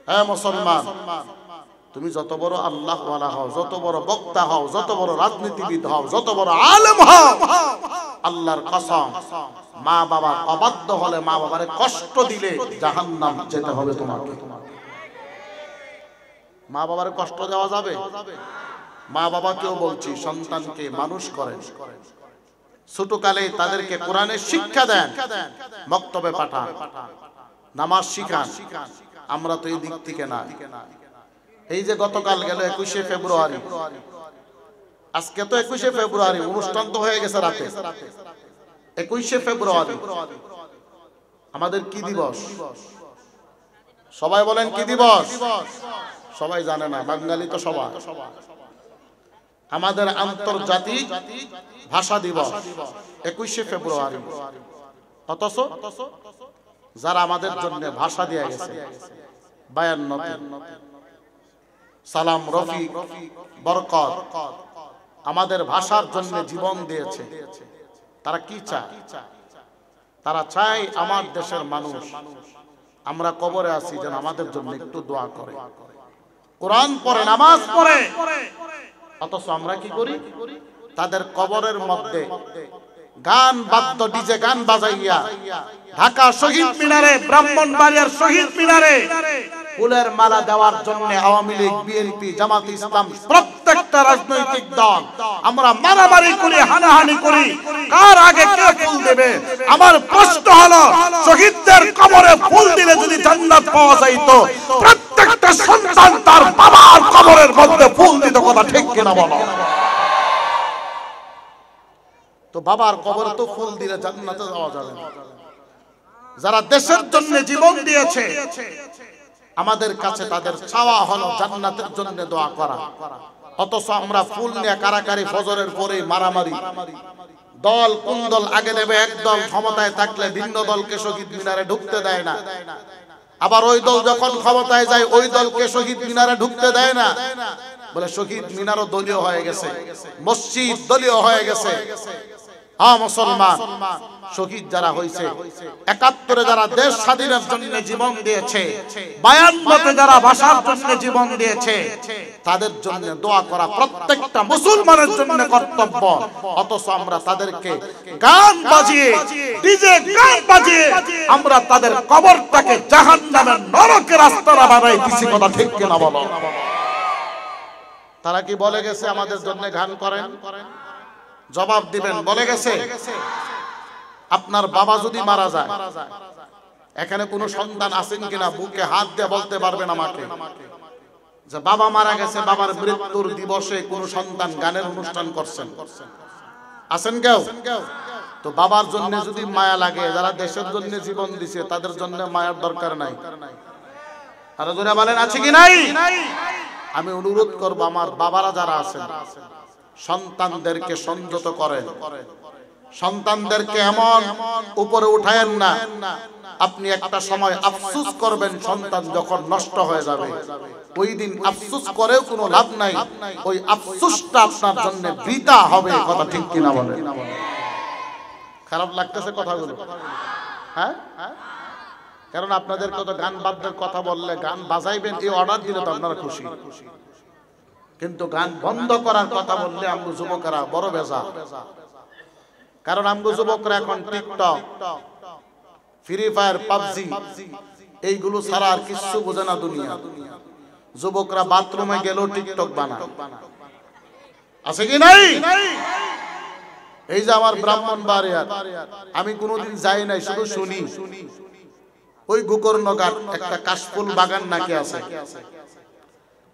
হ্যাঁ মুসলমান, তুমি যত বড় আল্লাহ ওয়ালা হও, যত বড় বক্তা হও, যত বড় রাজনীতিবিদ হও, যত বড় আলেম হও, আল্লাহর কসম মা বাবার অবাধ্য হলে, মা বাবারে কষ্ট দিলে জাহান্নাম যেতে হবে তোমাকে। মা বাবারে কষ্ট দেওয়া যাবে? মা বাবাকেও বলছি সন্তানকে মানুষ করেন, ছোটকালে তাদেরকে কোরআনের শিক্ষা দেন, মক্তবে পাঠান, নামাজ শিখান। আমরা তো এই দিক থেকে না। এই যে গতকাল গেল 21শে ফেব্রুয়ারি, আজকে তো 21শে ফেব্রুয়ারি, অনুষ্ঠান তো হয়ে গেছে রাতে। 21শে ফেব্রুয়ারি আমাদের কি দিবস? সবাই বলেন কি দিবস? সবাই জানে না, বাঙালি তো সবাই। আমাদের আন্তর্জাতিক ভাষা দিবস 21শে ফেব্রুয়ারি। অথচ যারা আমাদের জন্য ভাষা দিয়ে গেছে, বায়ান্নতে সালাম, রফিক, বরকত, আমাদের ভাষার জন্য জীবন দিয়েছে। তারা কি চায়? তারা চায় আমার দেশের মানুষ, আমরা কবরে আছি যেন আমাদের জন্য একটু দোয়া করে, কোরআন পড়ে, নামাজ পড়ে। অথচ আমরা কি করি? তাদের কবরের মধ্যে গান বাদ্য, ডিজে গান বাজাইয়া ঢাকা শহীদ মিনারে, ব্রাহ্মণবাড়িয়ার শহীদ মিনারে ফুলের মালা দেওয়ার জন্য আওয়ামী লীগ, বিএনপি, জামাত ইসলাম প্রত্যেকটা রাজনৈতিক দল আমরা মারামারি করি, হানাহানি করি, কার আগে কে ফুল দেবে। আমার প্রশ্ন হলো, শহীদদের কবরে ফুল দিলে যদি জান্নাত পাওয়া যাইতো, প্রত্যেকটা সন্তান তার বাবার কবরের মধ্যে ফুল দিত। কথা ঠিক কিনা বলো? তো বাবার কবরে তো ফুল দিলে জান্নাতে যাওয়া যাবে না। যারা দেশের জন্য জীবন দিয়েছে, আমাদের কাছে তাদের চাওয়া হলো জান্নাতের জন্য দোয়া করা। অথচ আমরা ফুল নিয়ে কারাকারি ফজরের পরে মারামারি, দল কোন দল আগে নেবে, এক দল ক্ষমতায় থাকলে ভিন্ন দলকে শহীদ মিনারে ঢুকতে দেয় না, আবার ওই দল যখন ক্ষমতায় যায় ওই দলকে শহীদ মিনারে ঢুকতে দেয় না, বলে শহীদ মিনারও দলীয় হয়ে গেছে, মসজিদ দলীয় হয়ে গেছে। হ্যাঁ মুসলমান, শহীদ যারা হয়েছে, ৭১ যারা দেশ স্বাধীনের জন্য জীবন দিয়েছে, ৫২ যারা ভাষার জন্য জীবন দিয়েছে, তাদের জন্য দোয়া করা প্রত্যেকটা মুসলমানের জন্য কর্তব্য। অথচ আমরা তাদেরকে গান বাজিয়ে, ডিজে গান বাজিয়ে আমরা তাদের কবরটাকে জাহান্নামের নরকের রাস্তা বানাই দিছি। কথা ঠিক কিনা বলো? তারা কি বলে গেছে আমাদের জন্য গান করেন? জবাব দিবেন, বলে গেছে? আপনার বাবা যদি মারা যায়, এখানে কোনো সন্তান আছেন কিনা বুকে হাত দিয়ে বলতে পারবেন আমাকে যে বাবা মারা গেছে, বাবার মৃত্যুর দিবসে কোন সন্তান গানের অনুষ্ঠান করছেন? আছেন কেউ? তো বাবার জন্য যদি মায়া লাগে, যারা দেশের জন্য জীবন দিছে তাদের জন্য মায়ার দরকার নাই? আর যারা বলেন আছে কি নাই? আমি অনুরোধ করব, আমার বাবারা যারা আছেন, সন্তানদেরকে সংযত করেন, সন্তানদেরকে এমন উপরে উঠায়েন না। আপনি একটা সময় আফসোস করবেন সন্তান যখন নষ্ট হয়ে যাবে, ওই দিন আফসোস করেও কোনো লাভ নাই, ওই আফসোসটা আপনার জন্য বৃথা হবে। কথা ঠিক কিনা বলেন? খারাপ লাগতেছে কথাগুলো? হ্যাঁ, কারণ আপনাদের কত গান বাদ্যের কথা বললে, গান বাজাইবেন এই অর্ডার দিলে তো আপনারা খুশি, কিন্তু গান বন্ধ করার কথা বললে আমগো যুবকরা বড় বেজা। কারণ আমগো যুবকরা এখন টিকটক, ফ্রি ফায়ার, পাবজি এইগুলো ছাড়া আর কিছু বোঝে না দুনিয়া। যুবকরা বাথরুমে গেলেও টিকটক বানায়, আছে কি নাই? এই যে আমার ব্রাহ্মণবাড়িয়া, আমি কোনোদিন যাই নাই, শুধু শুনি ওই গোকর্ণঘাট একটা কাশফুল বাগান নাকি আছে,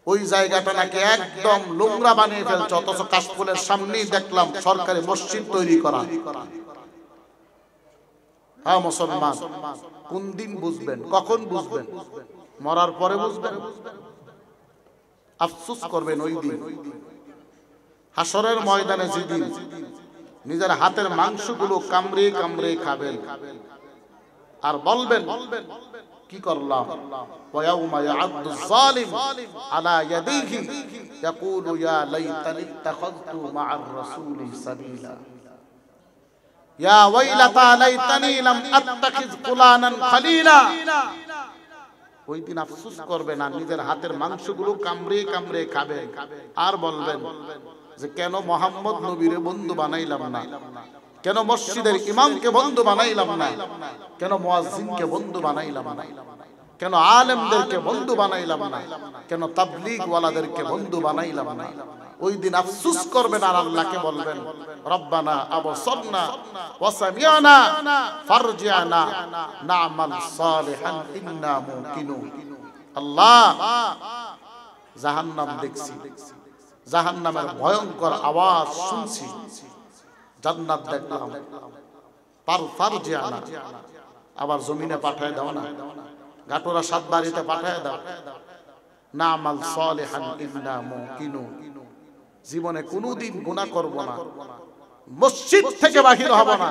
ওই জায়গাটা নাকি একদম নোংরা বানিয়ে ফেলছে, অথচ কাশফুলের সামনেই দেখলাম সরকারি মসজিদ তৈরি করা। হ্যাঁ মুসলমান, কোন দিন বুঝবেন, কখন বুঝবেন? মরার পরে বুঝবেন, আফসোস করবেন ওই দিন। হাসরের ময়দানে যেদিন নিজের হাতের মাংসগুলো কামড়ে কামড়ে খাবেন আর বলবেন কি করলাম। ওয়ায়াউমা ইয়া'আদু যালিম আলা ইয়াদিহি ইয়াকুলু ইয়া লাইতানি ইত্তাখাযতু মা'আর রাসূলি সাবিলা ইয়া ওয়াইলাতা লাইতানি লাম আত্তাখিয ফুলানান খলিলা। ওই দিন আফসোস করবেন আর নিজের হাতের মাংসগুলো কামড়ে কামড়ে খাবেন আর বলবেন যে কেন মুহাম্মদ নবীরে বন্ধু বানাইলাম না, কেন মসজিদের ইমামকে বন্ধু বানাইলাম না, কেন মুয়াজ্জিনকে বন্ধু বানাইলাম না, কেন আলেমদেরকে বন্ধু বানাইলাম না, কেন তাবলীগ ওয়ালাদেরকে বন্ধু বানাইলাম না। ওই দিন আফসোস করবেন আর আল্লাহকে বলবেন রব্বানা আবসারনা ওয়া সামি'না ফারজি'না না'মাল সালিহান ইন্না মুকিনুন। আল্লাহ, জাহান্নাম দেখছি, জাহান্নামের ভয়ঙ্কর আওয়াজ শুনছি, জান্নাত দেখলাম, ফারজি'না আবার জমিনে পাঠায় দাও না, গাটুরা সাত বাড়িতে পাঠায় দাও, না'মাল সালিহান ইন্না মুকিনুন। জীবনে কোনোদিন গুনাহ করব না, মসজিদ থেকে বাহির হব না,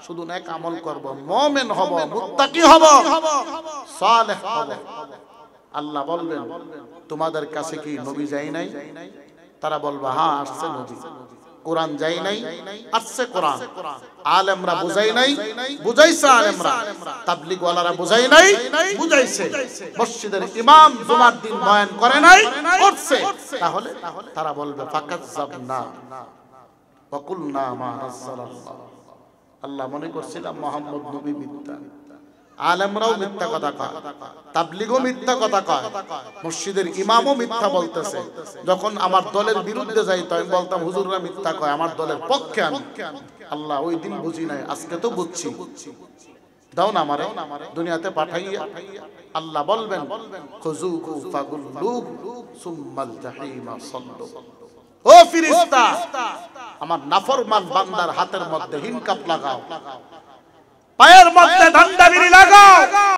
শুধু নেক আমল করব, মুমিন হব, মুত্তাকি হব, সালেহ হব। আল্লাহ বলবেন তোমাদের কাছে কি নবী যায় নাই? তারা বলবে হ্যাঁ আসছে নবী। কোরআন যায় নাই? আসছে কোরআন। আলেমরা বুঝাই নাই? বুঝাইছে আলেমরা। তাবলীগ ওয়ালারা বুঝাই নাই? বুঝাইছে। মসজিদের ইমাম জুমার দিন বয়ান করে নাই? করছে। তাহলে তারা বলবে ফাকাজ্জাবনা ওয়া কুলনা মা নাযালাল্লাহ। আল্লাহ মনে করছিলাম মুহাম্মদ নবী মিথ্যা, আলেমরাও মিথ্যা কথা কয়, তাবলীগও মিথ্যা কথা কয়, মসজিদের ইমামও মিথ্যা বলতেছে। যখন আমার দলের বিরুদ্ধে যাইতো আমি বলতাম হুজুররা মিথ্যা কয়, আমার দলের পক্ষে আমি। আল্লাহ ওই দিন বুঝি নাই, আজকে তো বুঝছি। দাও না আমারে দুনিয়াতে পাঠাইয়া। আল্লাহ বলবেন খুযুহু ফাগুল্লুহু সুম্মাল জাহিমা সাল্লু। ও ফেরেশতা, আমার নাফরমান বান্দার হাতের মধ্যে হিনকাপ লাগাও, পায়ের মধ্যে ধান্দাবিরি